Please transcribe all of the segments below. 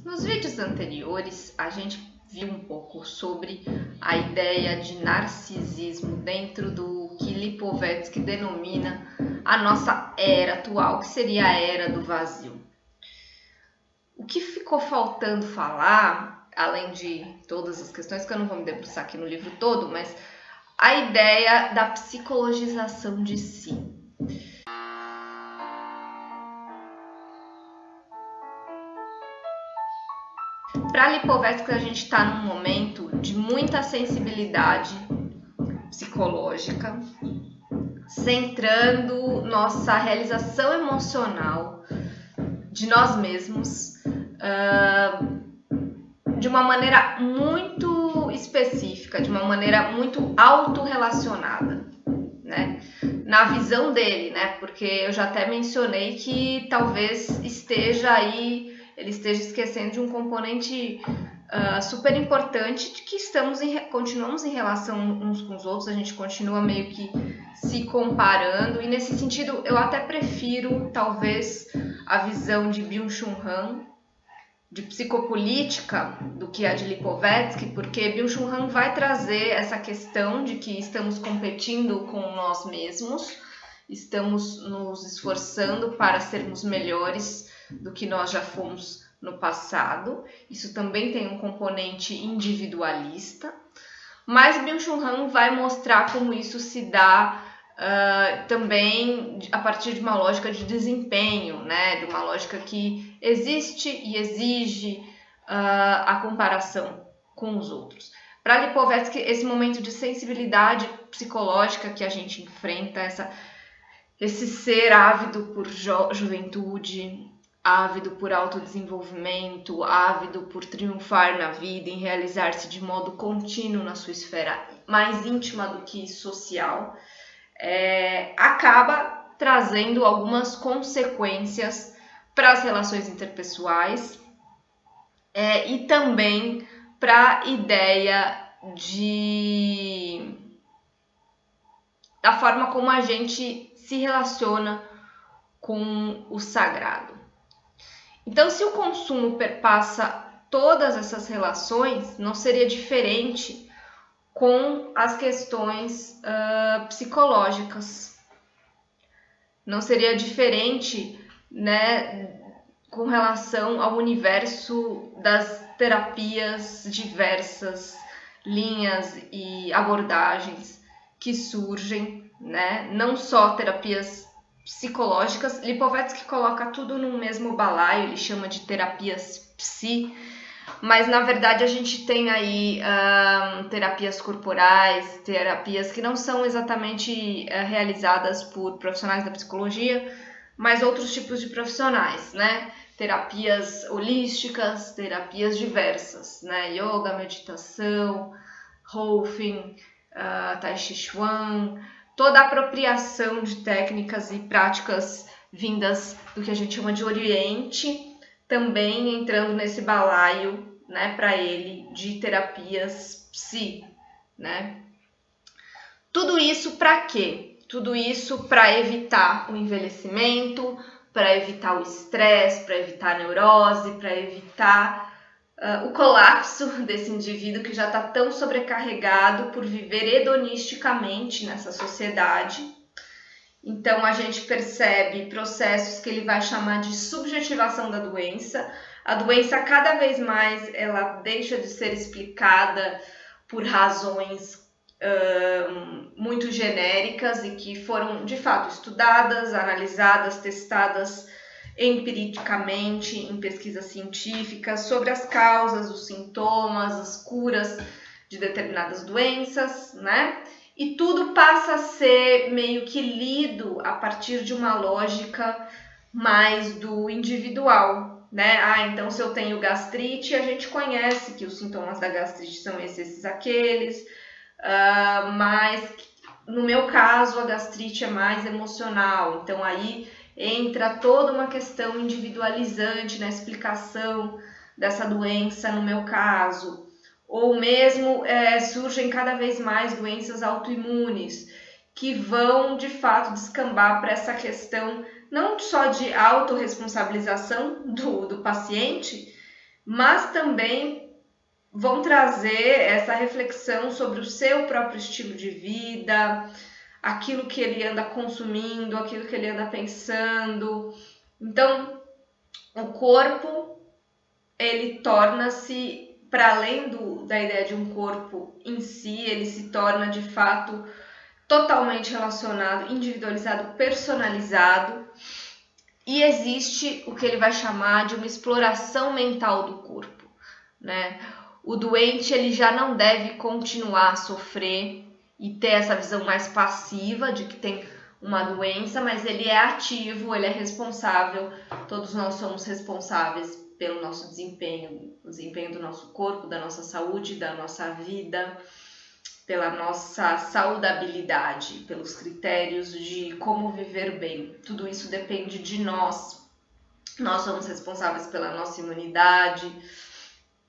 Nos vídeos anteriores, a gente viu um pouco sobre a ideia de narcisismo dentro do que Lipovetsky denomina a nossa era atual, que seria a era do vazio. O que ficou faltando falar, além de todas as questões que eu não vou me debruçar aqui no livro todo, mas a ideia da psicologização de si. Para Lipovetsky, a gente está num momento de muita sensibilidade psicológica, centrando nossa realização emocional de nós mesmos de uma maneira muito específica, de uma maneira muito autorrelacionada, né? Na visão dele, né? Porque eu já até mencionei que talvez ele esteja esquecendo de um componente super importante, de que continuamos em relação uns com os outros, a gente continua meio que se comparando, e nesse sentido eu até prefiro talvez a visão de Byung-Chul Han de psicopolítica do que a de Lipovetsky, porque Byung-Chul Han vai trazer essa questão de que estamos competindo com nós mesmos, estamos nos esforçando para sermos melhores do que nós já fomos no passado. Isso também tem um componente individualista, mas Byung-Chul Han vai mostrar como isso se dá também a partir de uma lógica de desempenho, né? De uma lógica que existe e exige a comparação com os outros. Para Lipovetsky, esse momento de sensibilidade psicológica que a gente enfrenta, esse ser ávido por juventude, ávido por autodesenvolvimento, ávido por triunfar na vida, em realizar-se de modo contínuo na sua esfera mais íntima do que social, acaba trazendo algumas consequências para as relações interpessoais e também para a ideia da forma como a gente se relaciona com o sagrado. Então, se o consumo perpassa todas essas relações, não seria diferente com as questões psicológicas. Não seria diferente, né, com relação ao universo das terapias diversas, linhas e abordagens que surgem, né? Não só terapias psicológicas. Lipovetsky coloca tudo no mesmo balaio, ele chama de terapias psi, mas na verdade a gente tem aí terapias corporais, terapias que não são exatamente realizadas por profissionais da psicologia, mas outros tipos de profissionais, né? Terapias holísticas, terapias diversas, né? Yoga, meditação, Rolfing, Tai Chi Chuan, toda a apropriação de técnicas e práticas vindas do que a gente chama de Oriente, também entrando nesse balaio, né, para ele, de terapias psi, né? Tudo isso para quê? Tudo isso para evitar o envelhecimento, para evitar o estresse, para evitar a neurose, para evitar o colapso desse indivíduo que já está tão sobrecarregado por viver hedonisticamente nessa sociedade. Então, a gente percebe processos que ele vai chamar de subjetivação da doença. A doença, cada vez mais, ela deixa de ser explicada por razões muito genéricas e que foram, de fato, estudadas, analisadas, testadas empiricamente em pesquisas científicas sobre as causas, os sintomas, as curas de determinadas doenças, né? E tudo passa a ser meio que lido a partir de uma lógica mais do individual, né? Então se eu tenho gastrite, a gente conhece que os sintomas da gastrite são esses, aqueles, mas no meu caso a gastrite é mais emocional, então aí entra toda uma questão individualizante na explicação dessa doença no meu caso. Ou mesmo surgem cada vez mais doenças autoimunes que vão, de fato, descambar para essa questão não só de autorresponsabilização do paciente, mas também vão trazer essa reflexão sobre o seu próprio estilo de vida, aquilo que ele anda consumindo, aquilo que ele anda pensando. Então, o corpo, ele torna-se, para além da ideia de um corpo em si, ele se torna de fato totalmente relacionado, individualizado, personalizado, e existe o que ele vai chamar de uma exploração mental do corpo, né? O doente, ele já não deve continuar a sofrer e ter essa visão mais passiva de que tem uma doença, mas ele é ativo, ele é responsável, todos nós somos responsáveis pelo nosso desempenho, o desempenho do nosso corpo, da nossa saúde, da nossa vida, pela nossa saudabilidade, pelos critérios de como viver bem. Tudo isso depende de nós. Nós somos responsáveis pela nossa imunidade.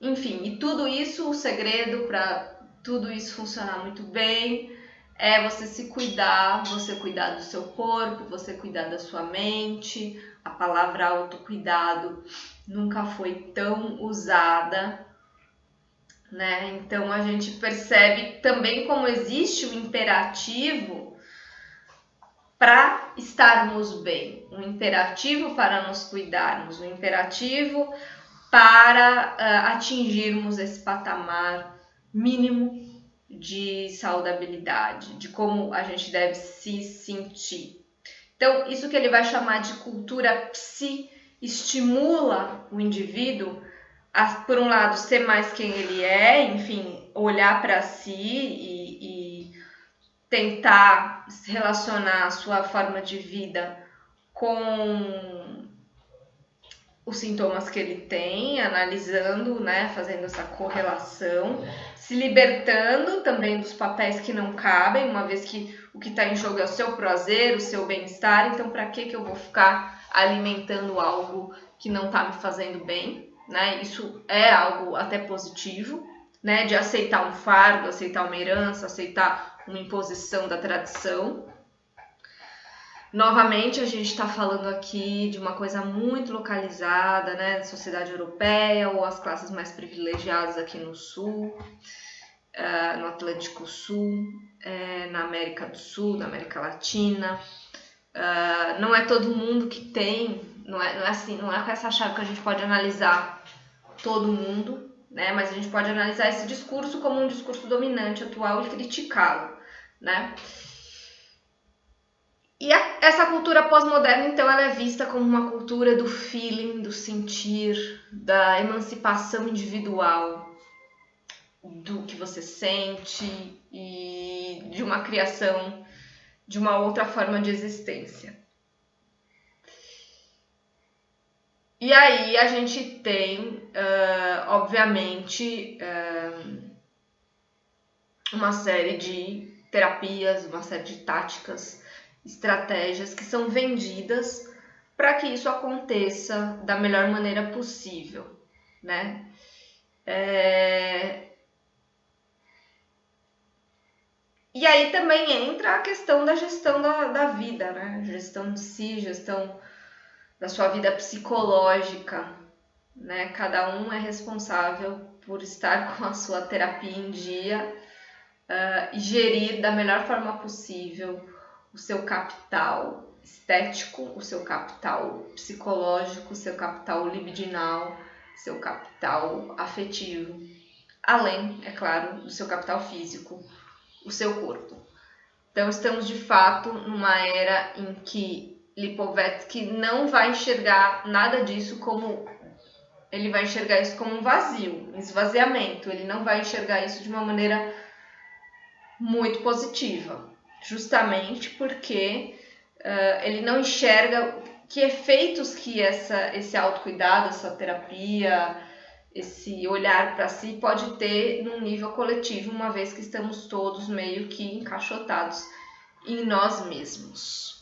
Enfim, e tudo isso, o segredo para tudo isso funcionar muito bem é você se cuidar, você cuidar do seu corpo, você cuidar da sua mente. A palavra autocuidado nunca foi tão usada, né? Então a gente percebe também como existe o imperativo para estarmos bem, um imperativo para nos cuidarmos, um imperativo para atingirmos esse patamar mínimo de saudabilidade, de como a gente deve se sentir. Então, isso que ele vai chamar de cultura psi estimula o indivíduo a, por um lado, ser mais quem ele é, enfim, olhar para si e tentar relacionar a sua forma de vida com os sintomas que ele tem, analisando, né, fazendo essa correlação, se libertando também dos papéis que não cabem, uma vez que o que está em jogo é o seu prazer, o seu bem-estar, então para que eu vou ficar alimentando algo que não está me fazendo bem, né? Isso é algo até positivo, né, de aceitar um fardo, aceitar uma herança, aceitar uma imposição da tradição. Novamente, a gente está falando aqui de uma coisa muito localizada, né, da sociedade europeia ou as classes mais privilegiadas aqui no Sul, no Atlântico Sul, na América do Sul, na América Latina. Não é todo mundo que tem, não é assim, não é com essa chave que a gente pode analisar todo mundo, né, mas a gente pode analisar esse discurso como um discurso dominante atual e criticá-lo, né? E essa cultura pós-moderna, então, ela é vista como uma cultura do feeling, do sentir, da emancipação individual, do que você sente e de uma criação de uma outra forma de existência. E aí a gente tem, obviamente, uma série de terapias, uma série de táticas, estratégias que são vendidas para que isso aconteça da melhor maneira possível, né? E aí também entra a questão da gestão da vida, né? Gestão de si, gestão da sua vida psicológica, né? Cada um é responsável por estar com a sua terapia em dia e gerir da melhor forma possível o seu capital estético, o seu capital psicológico, o seu capital libidinal, seu capital afetivo, além, é claro, do seu capital físico, o seu corpo. Então, estamos de fato numa era em que Lipovetsky não vai enxergar nada disso como... Ele vai enxergar isso como um vazio, um esvaziamento. Ele não vai enxergar isso de uma maneira muito positiva, justamente porque ele não enxerga que efeitos que esse autocuidado, essa terapia, esse olhar para si pode ter num nível coletivo, uma vez que estamos todos meio que encaixotados em nós mesmos.